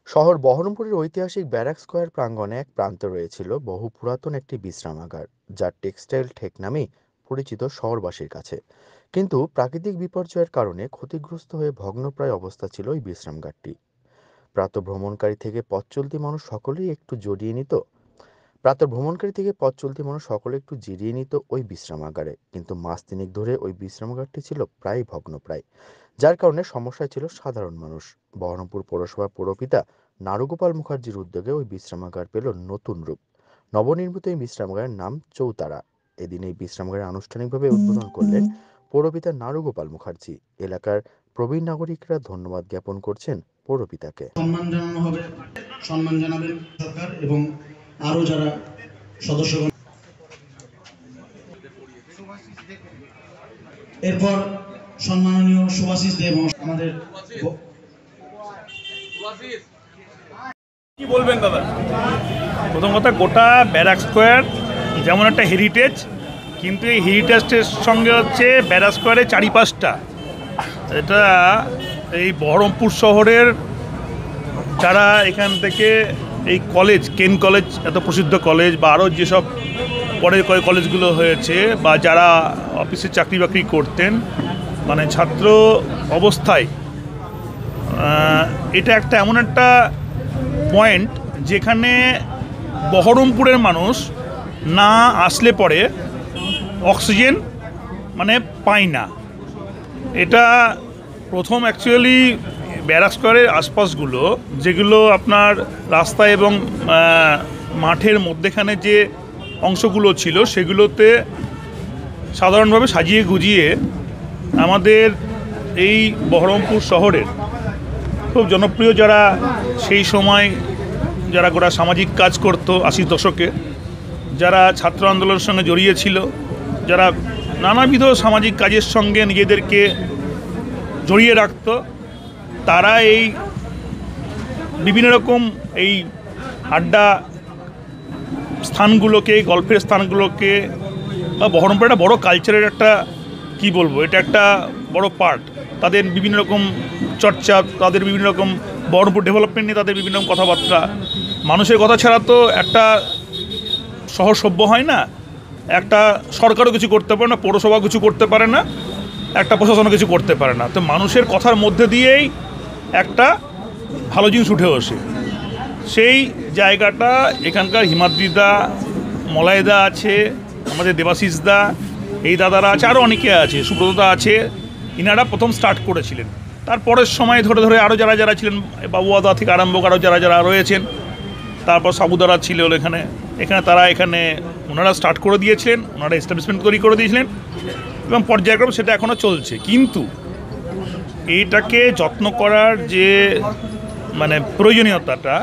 শহর বহরমপুরের ঐতিহাসিক ব্যারাক স্কয়ার প্রাঙ্গণে এক প্রান্তে রয়েছিল বহু পুরাতন একটি বিশ্রামাগার, যা টেক্সটাইল ঠেক নামেই পরিচিত শহরবাসীর কাছে। কিন্তু প্রাকৃতিক বিপর্যয়ের কারণে ক্ষতিগ্রস্ত হয়ে ভগ্নপ্রায় অবস্থা ছিল ওই বিশ্রামগারটি। প্রাতঃভ্রমণকারী থেকে পথ চলতি মানুষ সকলেই একটু জড়িয়ে নিত প্রাতঃভ্রমণকারী থেকে পথ চলতি মানুষ সকলে একটু জিরিয়ে নিত ওই বিশ্রামাগারে, কিন্তু মাস তিনেক ধরে ওই বিশ্রামাগারটি ছিল প্রায় ভগ্নপ্রায়, যার কারণে সমস্যায় ছিল সাধারণ মানুষ। বহরমপুর পৌরসভার পৌরপিতা নারুগোপাল মুখার্জির উদ্যোগে ওই বিশ্রামাগার পেল নতুন রূপ। নবনির্মিত এই বিশ্রামাগারের নাম চৌতারা। এদিন এই বিশ্রামাগারে আনুষ্ঠানিকভাবে উদ্বোধন করলেন পৌরপিতা নারুগোপাল মুখার্জি। এলাকার প্রবীণ নাগরিকরা ধন্যবাদ জ্ঞাপন করছেন পৌরপিতাকে। সম্মান জানানো হবে, সম্মান জানাবেন সরকার এবং আরো যারা সদস্যগণ। এরপর সম্মাননীয় সুভাষিস দেব আমাদের। কি বলবেন দাদা? প্রথম কথা, গোটা ব্যারাক স্কোয়ার যেমন একটা হেরিটেজ, কিন্তু এই হেরিটেজের সঙ্গে হচ্ছে ব্যারাক স্কোয়ারের চারিপাশটা, এটা এই বহরমপুর শহরের যারা এখান থেকে এই কলেজ, কেন কলেজ এত প্রসিদ্ধ কলেজ, বা আরও যেসব পরে কলেজগুলো হয়েছে, বা যারা অফিসে চাকরি বাকরি করতেন, মানে ছাত্র অবস্থায় এটা একটা এমন একটা পয়েন্ট যেখানে বহরমপুরের মানুষ না আসলে পরে অক্সিজেন মানে পায় না। এটা প্রথম অ্যাকচুয়ালি ব্যারাক স্কোয়ারের আশপাশগুলো, যেগুলো আপনার রাস্তা এবং মাঠের মধ্যেখানে যে অংশগুলো ছিল, সেগুলোতে সাধারণভাবে সাজিয়ে গুজিয়ে আমাদের এই বহরমপুর শহরের খুব জনপ্রিয় যারা সেই সময় যারা গোটা সামাজিক কাজ করত 80 দশকে, যারা ছাত্র আন্দোলনের সঙ্গে জড়িয়ে ছিল, যারা নানাবিধ সামাজিক কাজের সঙ্গে নিজেদেরকে জড়িয়ে রাখত, তারা এই বিভিন্ন রকম এই আড্ডা স্থানগুলোকে, গল্পের স্থানগুলোকে, বা বহরমপুর একটা বড় কালচারের একটা, কি বলবো, এটা একটা বড় পার্ট। তাদের বিভিন্ন রকম চর্চা, তাদের বিভিন্ন রকম বহরমপুর ডেভেলপমেন্ট নিয়ে তাদের বিভিন্ন রকম কথাবার্তা। মানুষের কথা ছাড়া তো একটা শহর সভ্য হয় না, একটা সরকারও কিছু করতে পারে না, পৌরসভা কিছু করতে পারে না, একটা প্রশাসনও কিছু করতে পারে না। তো মানুষের কথার মধ্যে দিয়েই একটা ভালো জিনিস উঠে আসে। সেই জায়গাটা এখানকার হিমাদ্রিদা, মলাইদা আছে, আমাদের দেবাশিসদা, এই দাদারা আছে, আরও অনেকে আছে, সুব্রতদা আছে, ইনারা প্রথম স্টার্ট করেছিলেন। তারপরের সময় ধরে ধরে আরও যারা যারা ছিলেন, বাবুয়াদা থেকে আরম্ভ করে যারা যারা রয়েছেন, তারপর সাবুদারা ছিল এখানে, তারা এখানে ওনারা স্টার্ট করে দিয়েছিলেন, ওনারা এস্টাবলিশমেন্ট তৈরি করে দিয়েছিলেন, এবং পর্যায়ক্রমে সেটা এখনও চলছে। কিন্তু এইটাকে যত্ন করার যে মানে প্রয়োজনীয়তাটা,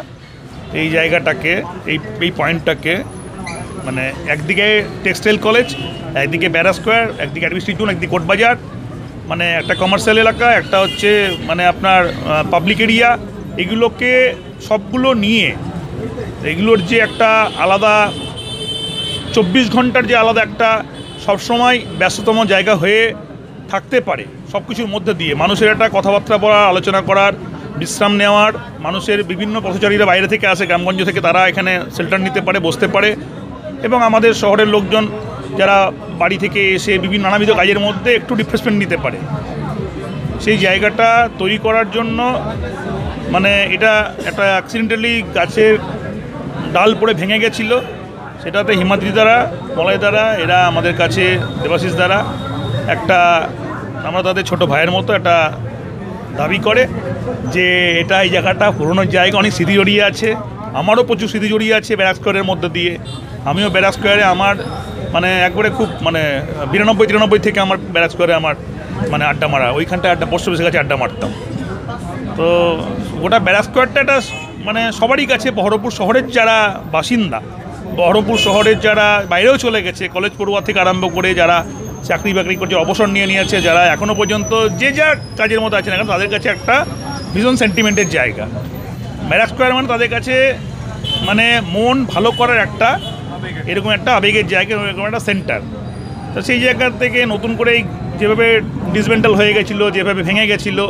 এই জায়গাটাকে, এই পয়েন্টটাকে, মানে একদিকে টেক্সটাইল কলেজ, একদিকে ব্যারাক স্কোয়ার, একদিকে অ্যাডমিনিস্ট্রেটিভ জোন, একদিকে কোর্টবাজার, মানে একটা কমার্শিয়াল এলাকা, একটা হচ্ছে মানে আপনার পাবলিক এরিয়া, এগুলোকে সবগুলো নিয়ে এগুলোর যে একটা আলাদা 24 ঘন্টার যে আলাদা একটা সবসময় ব্যস্ততম জায়গা হয়ে থাকতে পারে, সব কিছুর মধ্যে দিয়ে মানুষের একটা কথাবার্তা বলার, আলোচনা করার, বিশ্রাম নেওয়ার, মানুষের বিভিন্ন পথচারীরা বাইরে থেকে আসে, গ্রামগঞ্জ থেকে, তারা এখানে শেল্টার নিতে পারে, বসতে পারে, এবং আমাদের শহরের লোকজন যারা বাড়ি থেকে এসে বিভিন্ন নানাবিধ কাজের মধ্যে একটু রিফ্রেশমেন্ট নিতে পারে, সেই জায়গাটা তৈরি করার জন্য, মানে এটা একটা অ্যাক্সিডেন্টালি গাছের ডাল পড়ে ভেঙে গেছিলো, সেটাতে হিমাদ্রি দ্বারা, মলয় দ্বারা, এরা আমাদের কাছে দেবাশিস দ্বারা একটা, আমরা তাদের ছোট ভাইয়ের মতো একটা দাবি করে যে এটা, এই জায়গাটা পুরোনো জায়গা, অনেক স্মৃতি জড়িয়ে আছে, আমারও প্রচুর স্মৃতি জড়িয়ে আছে ব্যারাক স্কোয়ারের মধ্যে দিয়ে। আমিও ব্যারাক স্কোয়ারে আমার মানে একবারে খুব মানে 92-93 থেকে আমার ব্যারাক স্কোয়ারে আমার মানে আড্ডা মারা, ওইখানটায় আড্ডা, পোস্ট অফিসের কাছে আড্ডা মারতাম। তো গোটা ব্যারাক স্কোয়ারটা একটা মানে সবারই কাছে, বহরমপুর শহরের যারা বাসিন্দা, বহরমপুর শহরের যারা বাইরেও চলে গেছে, কলেজ পড়ুয়া থেকে আরম্ভ করে যারা চাকরি বাকরি করছে, অবসর নিয়েছে, যারা এখনও পর্যন্ত যে যা কাজের মধ্যে আছে না কেন, তাদের কাছে একটা ভীষণ সেন্টিমেন্টের জায়গা ব্যারাক স্কোয়ার। মানে তাদের কাছে মানে মন ভালো করার একটা এরকম একটা আবেগের জায়গা, এরকম একটা সেন্টার। তো সেই জায়গা থেকে নতুন করে যেভাবে ডিসমেন্টাল হয়ে গেছিলো, যেভাবে ভেঙে গেছিলো,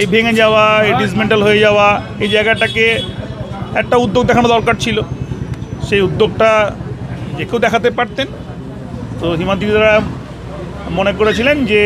এই ভেঙে যাওয়া, এই ডিসমেন্টাল হয়ে যাওয়া, এই জায়গাটাকে একটা উদ্যোগ দেখানো দরকার ছিল। সেই উদ্যোগটা যে কেউ দেখাতে পারতেন। তো হিমাদ্রি দাদা মনে করেছিলেন যে